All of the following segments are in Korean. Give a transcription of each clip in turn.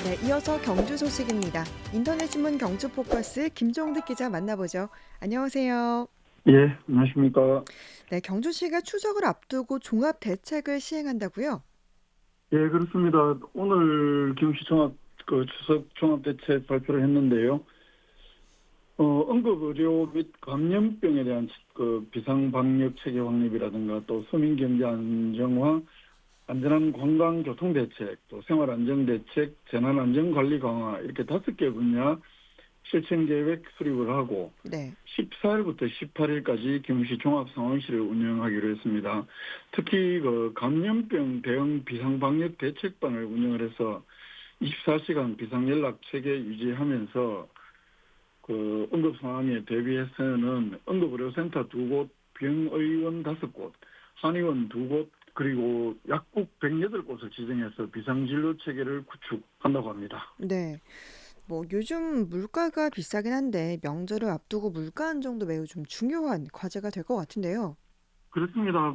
네, 이어서 경주 소식입니다. 인터넷 신문 경주 포커스 김종득 기자 만나보죠. 안녕하세요. 예, 안녕하십니까. 네, 경주시가 추석을 앞두고 종합 대책을 시행한다고요? 예, 그렇습니다. 오늘 김시 추석 종합대책 발표를 했는데요. 응급의료 및 감염병에 대한 비상방역 체계 확립이라든가 또 서민경제 안정화, 안전한 관광교통대책, 또 생활안정대책, 재난안전관리 강화 이렇게 5개 분야 실천계획 수립을 하고 네. 14일부터 18일까지 경시 종합상황실을 운영하기로 했습니다. 특히 감염병 대응 비상방역 대책반을 운영을 해서 24시간 비상연락 체계 유지하면서 응급 상황에 대비해서는 응급의료센터 2곳, 병의원 5곳, 한의원 2곳, 그리고 약국 108곳을 지정해서 비상진료 체계를 구축한다고 합니다. 네. 뭐 요즘 물가가 비싸긴 한데 명절을 앞두고 물가 안정도 매우 좀 중요한 과제가 될 것 같은데요. 그렇습니다.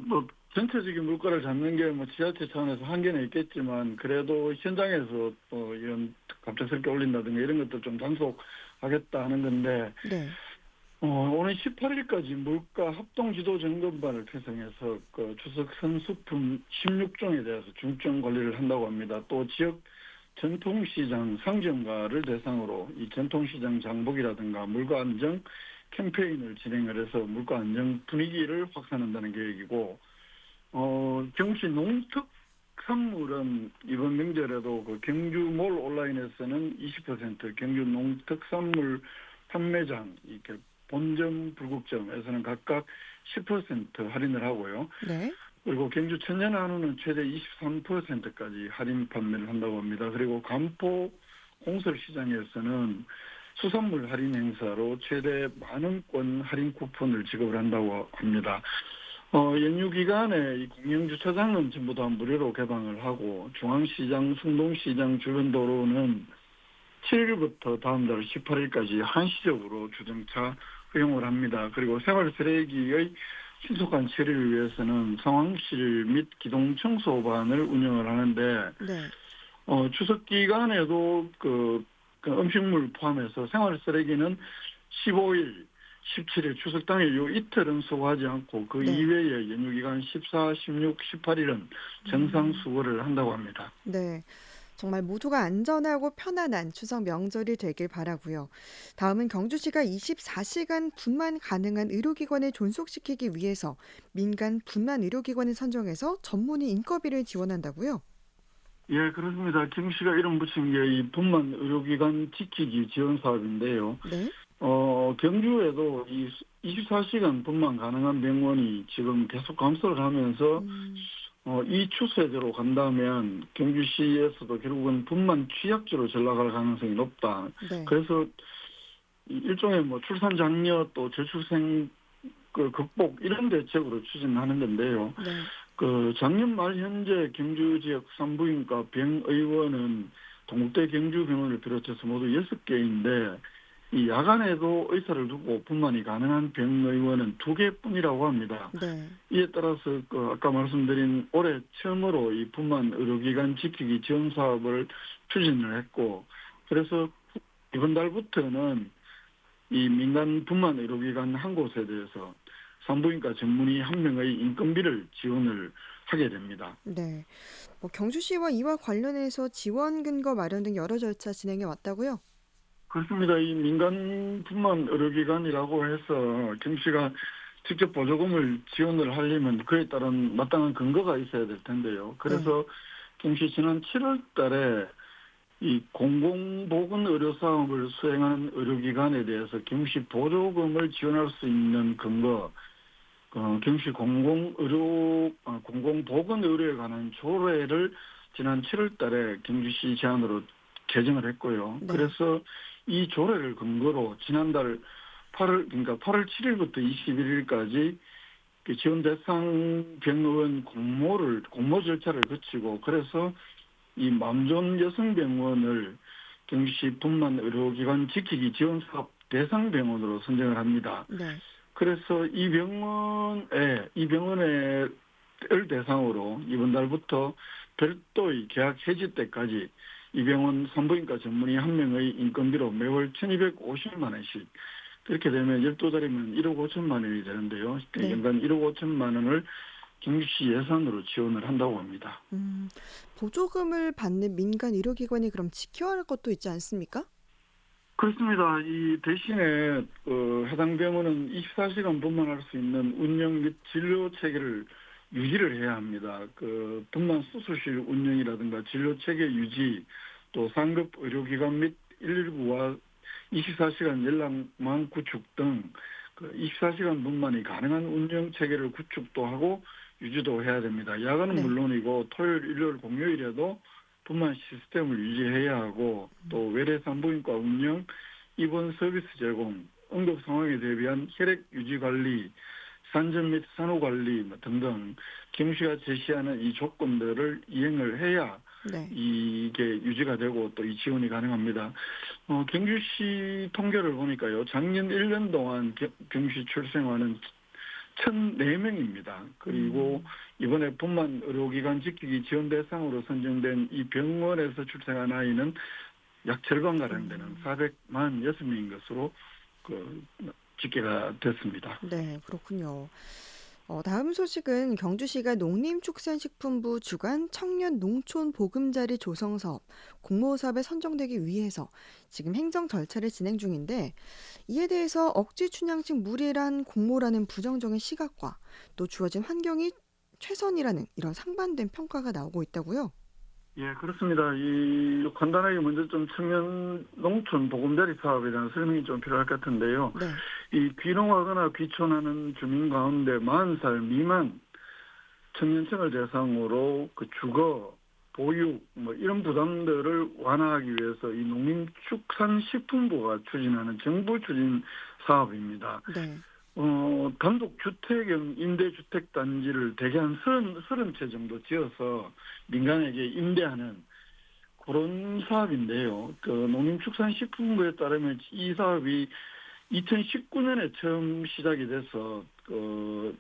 전체적인 물가를 잡는 게 지자체 차원에서 한계는 있겠지만 그래도 현장에서 또 이런 갑작스럽게 올린다든가 이런 것들 좀 단속하겠다 하는 건데 네. 오늘 18일까지 물가 합동 지도 점검반을 편성해서 추석 선수품 16종에 대해서 중점 관리를 한다고 합니다. 또 지역 전통시장 상점가를 대상으로 이 전통시장 장복이라든가 물가 안정 캠페인을 진행을 해서 물가 안정 분위기를 확산한다는 계획이고, 경시 농특산물은 이번 명절에도 경주몰 온라인에서는 20%, 경주 농특산물 판매장, 이렇게 본점, 불국점에서는 각각 10% 할인을 하고요. 네. 그리고 경주 천년한우는 최대 23%까지 할인 판매를 한다고 합니다. 그리고 간포 홍설시장에서는 수산물 할인 행사로 최대 10,000원권 할인 쿠폰을 지급을 한다고 합니다. 연휴 기간에 이 공영주차장은 전부 다 무료로 개방을 하고 중앙시장, 숭동시장 주변 도로는 7일부터 다음 달 18일까지 한시적으로 주정차 허용을 합니다. 그리고 생활 쓰레기의 신속한 처리를 위해서는 상황실 및 기동 청소반을 운영을 하는데 네. 추석 기간에도 그 음식물 포함해서 생활 쓰레기는 15일, 17일 추석 당일 요 이틀은 수거하지 않고 그 네. 이외에 연휴 기간 14, 16, 18일은 정상 음. 수거를 한다고 합니다. 네. 정말 모두가 안전하고 편안한 추석 명절이 되길 바라고요. 다음은 경주시가 24시간 분만 가능한 의료기관을 존속시키기 위해서 민간 분만 의료기관을 선정해서 전문의 인건비를 지원한다고요? 예, 그렇습니다. 김 씨가 이름 붙인 게 이 분만 의료기관 지키기 지원 사업인데요. 네. 경주에도 이 24시간 분만 가능한 병원이 지금 계속 감소를 하면서 음, 이 추세대로 간다면 경주시에서도 결국은 분만 취약지로 전락할 가능성이 높다. 네. 그래서 일종의 출산 장려 또 저출생 극복 이런 대책으로 추진하는 건데요. 네. 작년 말 현재 경주 지역 산부인과 병의원은 동국대 경주병원을 비롯해서 모두 6개인데 이 야간에도 의사를 두고 분만이 가능한 병의원은 2개뿐이라고 합니다. 네. 이에 따라서 아까 말씀드린 올해 처음으로 이 분만 의료기관 지키기 지원 사업을 추진을 했고, 그래서 이번 달부터는 이 민간 분만 의료기관 한 곳에 대해서 산부인과 전문의 한 명의 인건비를 지원을 하게 됩니다. 네. 뭐 경주시와 이와 관련해서 지원 근거 마련 등 여러 절차 진행해 왔다고요? 그렇습니다. 이 민간 분만 의료기관이라고 해서 경씨가 직접 보조금을 지원을 하려면 그에 따른 마땅한 근거가 있어야 될 텐데요. 네. 그래서 경씨 지난 7월 달에 이 공공보건 의료사업을 수행하는 의료기관에 대해서 경씨 보조금을 지원할 수 있는 근거, 경씨 공공보건 의료에 관한 조례를 지난 7월 달에 경주시 제안으로 개정을 했고요. 네. 그래서 이 조례를 근거로 지난달 8월 7일부터 21일까지 지원 대상 병원 공모 절차를 거치고 그래서 이 맘존 여성병원을 경주시 분만 의료기관 지키기 지원 사업 대상 병원으로 선정을 합니다. 네. 그래서 이 병원을 대상으로 이번 달부터 별도의 계약 해지 때까지 이병헌 산부인과 전문의 한 명의 인건비로 매월 1,250만 원씩 그렇게 되면 12달이면 1억 5천만 원이 되는데요. 네. 연간 1억 5천만 원을 경주시 예산으로 지원을 한다고 합니다. 음, 보조금을 받는 민간 의료기관이 그럼 지켜야 할 것도 있지 않습니까? 그렇습니다. 이 대신에 해당 병원은 24시간 분만할 수 있는 운영 및 진료 체계를 유지를 해야 합니다. 분만 수술실 운영이라든가 진료 체계 유지, 또 상급 의료기관 및 119와 24시간 연락망 구축 등 24시간 분만이 가능한 운영 체계를 구축도 하고 유지도 해야 됩니다. 야간은 네. 물론이고 토요일, 일요일, 공휴일에도 분만 시스템을 유지해야 하고 또 외래 산부인과 운영, 입원 서비스 제공, 응급 상황에 대비한 혈액 유지 관리, 산전 및 산후 관리 등등 경시가 제시하는 이 조건들을 이행을 해야 네. 이게 유지가 되고 또 이 지원이 가능합니다. 경주시 통계를 보니까요. 작년 1년 동안 경주시 출생아는 1,004명입니다. 그리고 음, 이번에 분만 의료기관 지키기 지원 대상으로 선정된 이 병원에서 출생한 아이는 약 절반가량 되는 음. 446명인 것으로 그 집계가 됐습니다. 네, 그렇군요. 다음 소식은 경주시가 농림축산식품부 주관 청년 농촌 보금자리 조성 사업 공모 사업에 선정되기 위해서 지금 행정 절차를 진행 중인데 이에 대해서 억지 춘향식 무리한 공모라는 부정적인 시각과 또 주어진 환경이 최선이라는 이런 상반된 평가가 나오고 있다고요? 예, 그렇습니다. 간단하게 먼저 좀 청년 농촌 보금자리 사업에 대한 설명이 좀 필요할 것 같은데요. 네, 이 귀농하거나 귀촌하는 주민 가운데 40살 미만 청년층을 대상으로 주거, 보육, 이런 부담들을 완화하기 위해서 이 농림축산식품부가 추진하는 정부 추진 사업입니다. 네, 단독주택형 임대주택단지를 대개 한 30채 정도 지어서 민간에게 임대하는 그런 사업인데요. 농림축산식품부에 따르면 이 사업이 2019년에 처음 시작이 돼서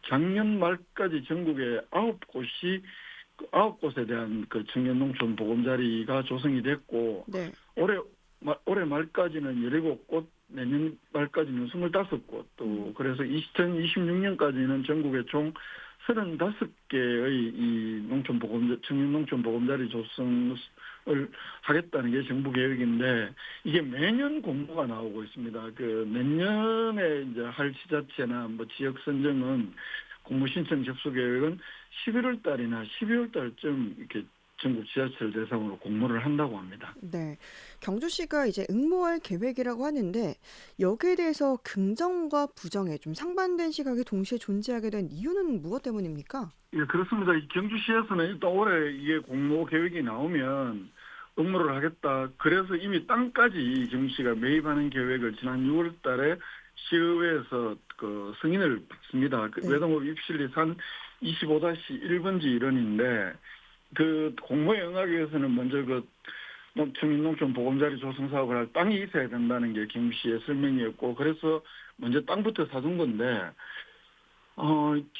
작년 말까지 전국에 9곳에 대한 청년 농촌 보금자리가 조성이 됐고 네. 올해 말까지는 17곳, 내년 말까지는 25곳, 또 음, 그래서 2026년까지는 전국에 총 35개의 이 청년 농촌 보금자리 조성을 하겠다는 게 정부 계획인데 이게 매년 공모가 나오고 있습니다. 내년에 이제 할 지자체나 지역 선정은 공모 신청 접수 계획은 11월 달이나 12월 달쯤 이렇게 전국 지자체를 대상으로 공모를 한다고 합니다. 네. 경주시가 이제 응모할 계획이라고 하는데 여기에 대해서 긍정과 부정의 좀 상반된 시각이 동시에 존재하게 된 이유는 무엇 때문입니까? 예, 그렇습니다. 이 경주시에서는 일단 올해 이게 공모 계획이 나오면 응모를 하겠다. 그래서 이미 땅까지 경주시가 매입하는 계획을 지난 6월 달에 시의회에서 승인을 받습니다. 네. 외동업 입실리 산 25-1번지 일원인데 공모에 응하기 위해서는 먼저 청년농촌 보금자리 조성 사업을 할 땅이 있어야 된다는 게 경주시의 설명이었고 그래서 먼저 땅부터 사둔 건데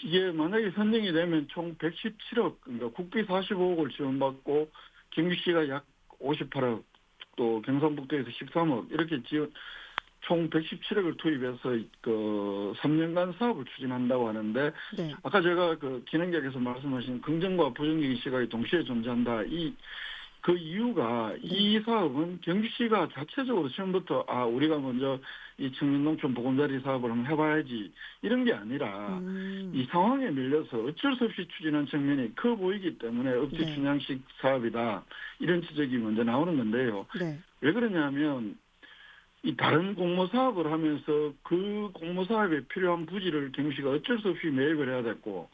이게 만약에 선정이 되면 총 117억, 그러니까 국비 45억을 지원받고 경주시가 약 58억, 또 경상북도에서 13억 이렇게 지원 총 117억을 투입해서 3년간 사업을 추진한다고 하는데 네. 아까 제가 진행자께서 말씀하신 긍정과 부정적인 시각이 동시에 존재한다. 그 이유가 네. 이 사업은 경주시가 자체적으로 처음부터 우리가 먼저 이 청년농촌 보금자리 사업을 한번 해봐야지 이런 게 아니라 이 음. 상황에 밀려서 어쩔 수 없이 추진한 측면이 커 보이기 때문에 억지 네. 춘향식 사업이다 이런 지적이 먼저 나오는 건데요. 네. 왜 그러냐면 이 다른 공모 사업을 하면서 그 공모 사업에 필요한 부지를 경주시가 어쩔 수 없이 매입을 해야 됐고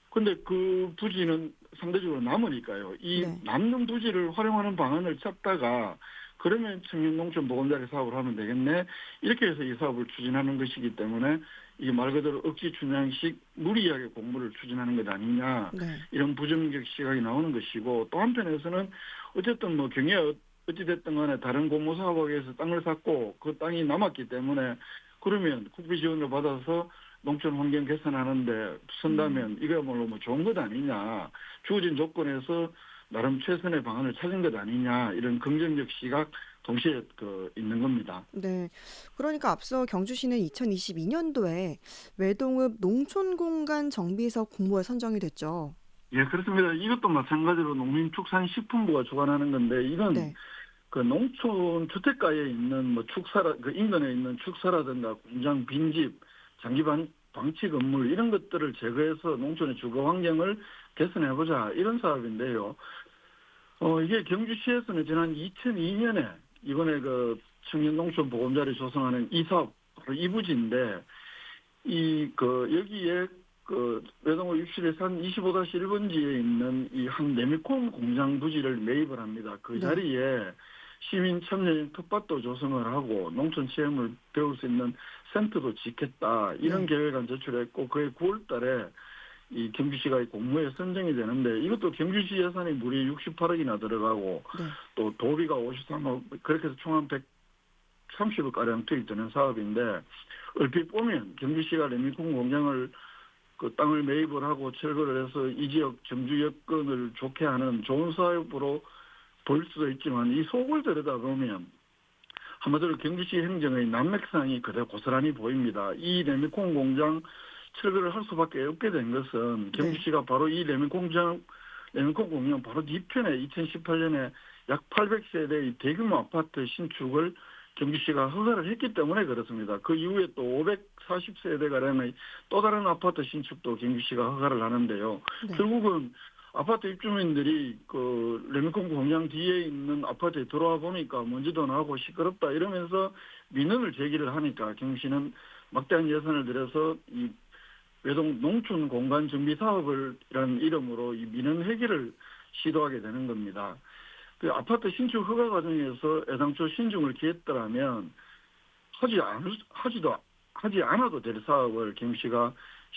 근데 그 부지는 상대적으로 남으니까요. 이 네. 남는 부지를 활용하는 방안을 찾다가 그러면 청년농촌 보금자리 사업을 하면 되겠네. 이렇게 해서 이 사업을 추진하는 것이기 때문에 이게 말 그대로 억지 춘향식 무리하게 공모를 추진하는 것 아니냐. 네. 이런 부정적 시각이 나오는 것이고 또 한편에서는 어쨌든 경에 어찌됐든 간에 다른 공모 사업에 의해서 땅을 샀고 그 땅이 남았기 때문에 그러면 국비 지원을 받아서 농촌 환경 개선하는데 음. 쓴다면 이거야말로 좋은 것 아니냐. 주어진 조건에서 나름 최선의 방안을 찾은 것 아니냐 이런 긍정적 시각 동시에 있는 겁니다. 네. 그러니까 앞서 경주시는 2022년도에 외동읍 농촌공간 정비사업 공모에 선정이 됐죠. 예, 그렇습니다. 이것도 마찬가지로 농림축산식품부가 주관하는 건데 이건 네. 그 농촌 주택가에 있는 뭐 축사라 그 인근에 있는 축사라든가 공장 빈집 장기 방치 건물 이런 것들을 제거해서 농촌의 주거 환경을 개선해 보자 이런 사업인데요. 이게 경주시에서는 지난 2002년에 이번에 그 청년 농촌 보금자리 조성하는 이 사업 바로 이 부지인데 여기에 외동호 입실에서 한 25-1번지에 있는 이 한 레미콘 공장 부지를 매입을 합니다. 그 네. 자리에 시민 참여형 텃밭도 조성을 하고 농촌 체험을 배울 수 있는 센터도 짓겠다 이런 네. 계획안 제출했고 그해 9월 달에 이 경주시가 이 공모에 선정이 되는데 이것도 경주시 예산이 무려 68억이나 들어가고 네. 또 도비가 53억 그렇게 해서 총 한 130억 가량 투입되는 사업인데 얼핏 보면 경주시가 레미콘 공장을 그 땅을 매입을 하고 철거를 해서 이 지역 정주 여건을 좋게 하는 좋은 사업으로 보일 수도 있지만 이 속을 들여다보면 한마디로 경주시 행정의 난맥상이 그대로 고스란히 보입니다. 이 레미콘 공장 철거를 할 수밖에 없게 된 것은 네. 경주시가 바로 이 레미콘 공장 바로 뒤편에 2018년에 약 800세대의 대규모 아파트 신축을 경주시가 허가를 했기 때문에 그렇습니다. 그 이후에 또 540세대가량의 또 다른 아파트 신축도 경주시가 허가를 하는데요. 네. 결국은 아파트 입주민들이 그 레미콘 공장 뒤에 있는 아파트에 들어와 보니까 먼지도 나고 시끄럽다 이러면서 민원을 제기를 하니까 경주시는 막대한 예산을 들여서 이 외동 농촌 공간 정비 사업을이라는 이름으로 이 민원 해결을 시도하게 되는 겁니다. 그 아파트 신축 허가 과정에서 애당초 신중을 기했더라면 하지 않아도 될 사업을 경시가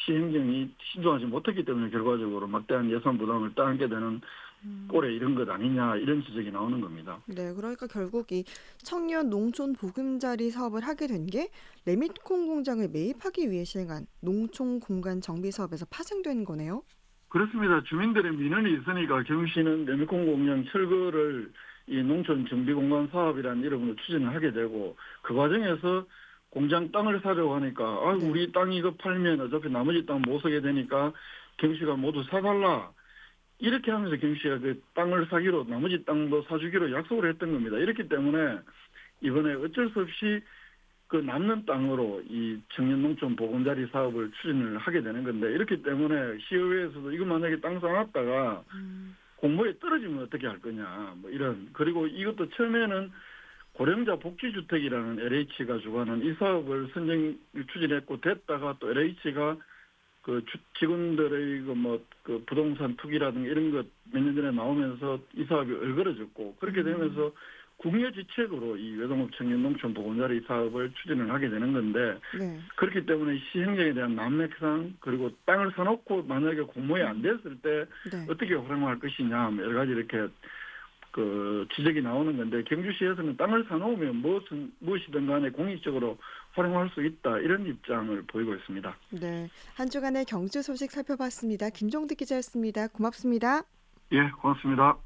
시행정이 신중하지 못했기 때문에 결과적으로 막대한 예산 부담을 따르게 되는 음. 꼴에 이른 것 아니냐 이런 지적이 나오는 겁니다. 네. 그러니까 결국 이 청년 농촌 보금자리 사업을 하게 된 게 레미콘 공장을 매입하기 위해 시행한 농촌 공간 정비 사업에서 파생된 거네요. 그렇습니다. 주민들의 민원이 있으니까 경시는 레미콘 공장 철거를 이 농촌 정비공간 사업이라는 이름으로 추진을 하게 되고 그 과정에서 공장 땅을 사려고 하니까 네. 우리 땅 이거 팔면 어차피 나머지 땅 못 사게 되니까 경시가 모두 사달라. 이렇게 하면서 경시가 그 땅을 사기로 나머지 땅도 사주기로 약속을 했던 겁니다. 이렇기 때문에 이번에 어쩔 수 없이 그 남는 땅으로 이 청년 농촌 보금자리 사업을 추진을 하게 되는 건데 이렇기 때문에 시의회에서도 이거 만약에 땅 사놨다가 음. 공모에 떨어지면 어떻게 할 거냐 뭐 이런 그리고 이것도 처음에는 고령자 복지주택이라는 LH가 주관한 이 사업을 추진했고 됐다가 또 LH가 직원들의 그 부동산 투기라든가 이런 것 몇 년 전에 나오면서 이 사업이 얼그러졌고 그렇게 음. 되면서 국유지책으로 이 외동업 청년 농촌 보금자리 사업을 추진을 하게 되는 건데 네. 그렇기 때문에 시행령에 대한 난맥상 그리고 땅을 사놓고 만약에 공모에 안 됐을 때 네. 어떻게 활용할 것이냐 뭐 여러 가지 이렇게 지적이 나오는 건데 경주시에서는 땅을 사놓으면 무엇이든 간에 공익적으로 활용할 수 있다 이런 입장을 보이고 있습니다. 네. 한 주간의 경주 소식 살펴봤습니다. 김종득 기자였습니다. 고맙습니다. 예, 고맙습니다.